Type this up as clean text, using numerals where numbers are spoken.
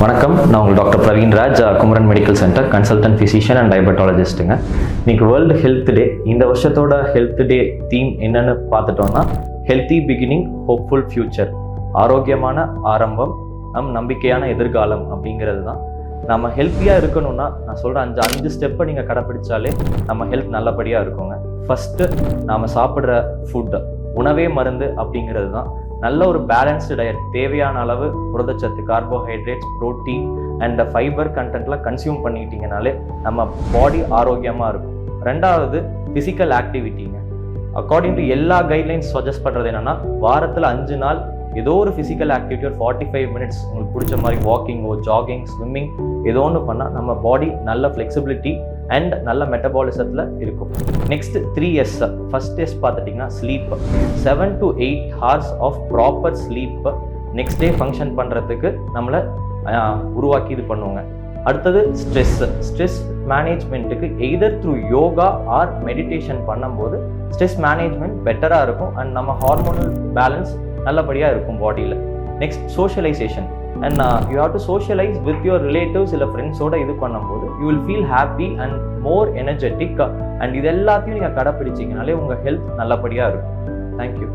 வணக்கம், நான் உங்கள் doctor Praveen Raj, Kumaran medical centre consultant physician and டயபெட்டாலஜிஸ்ட்டுங்க. இன்னைக்கு வேர்ல்டு ஹெல்த் டே. இந்த வருஷத்தோட ஹெல்த் டே தீம் என்னன்னு பார்த்துட்டோம்னா, ஹெல்த்தி பிகினிங் ஹோப்ஃபுல் ஃபியூச்சர். ஆரோக்கியமான ஆரம்பம் நம்பிக்கையான எதிர்காலம் அப்படிங்கிறது தான். நம்ம ஹெல்த்தியாக இருக்கணும்னா நான் சொல்கிற அஞ்சு ஸ்டெப்பை நீங்கள் கடைப்பிடிச்சாலே நம்ம ஹெல்த் நல்லபடியாக இருக்குங்க. ஃபஸ்ட்டு நாம் சாப்பிட்ற ஃபுட்டு, உணவே மருந்து அப்படிங்கிறது தான். நல்ல ஒரு பேலன்ஸ்டு டயட், தேவையான அளவு புரதச்சத்து, கார்போஹைட்ரேட்ஸ், ப்ரோட்டீன் அண்ட் ஃபைபர் கண்டென்ட்லாம் கன்சியூம் பண்ணிக்கிட்டிங்கனாலே நம்ம பாடி ஆரோக்கியமாக இருக்கும். ரெண்டாவது ஃபிசிக்கல் ஆக்டிவிட்டிங்க. அக்கார்டிங் டு எல்லா கைட்லைன்ஸ் சஜஸ்ட் பண்ணுறது என்னென்னா, வாரத்தில் 5 நாள் ஏதோ ஒரு ஃபிசிக்கல் ஆக்டிவிட்டி, ஒரு 45 மினிட்ஸ் உங்களுக்கு பிடிச்ச மாதிரி வாக்கிங்கோ, ஜாகிங், ஸ்விம்மிங் ஏதோ ஒன்று பண்ணால் நம்ம பாடி நல்ல ஃப்ளெக்சிபிலிட்டி அண்ட் நல்ல மெட்டபாலிசத்தில் இருக்கும். Next 3S. ஃபர்ஸ்ட் எஸ் பார்த்துட்டிங்கன்னா sleep. 7 to 8 hours of proper sleep next day function பண்ணுறதுக்கு நம்மளை உருவாக்கி இது பண்ணுவோங்க. அடுத்தது ஸ்ட்ரெஸ் மேனேஜ்மெண்ட்டுக்கு either through yoga or meditation பண்ணும்போது ஸ்ட்ரெஸ் மேனேஜ்மெண்ட் பெட்டராக இருக்கும் அண்ட் நம்ம ஹார்மோனல் பேலன்ஸ் நல்லபடியாக இருக்கும் பாடியில். Next socialisation. And you have to socialise with your relatives இல்லை ஃப்ரெண்ட்ஸோட இது பண்ணும்போது you will feel happy and more energetic. And இது எல்லாத்தையும் நீங்கள் கடைப்பிடிச்சிங்கனாலே உங்கள் ஹெல்த் நல்லபடியாக இருக்கும். தேங்க்யூ.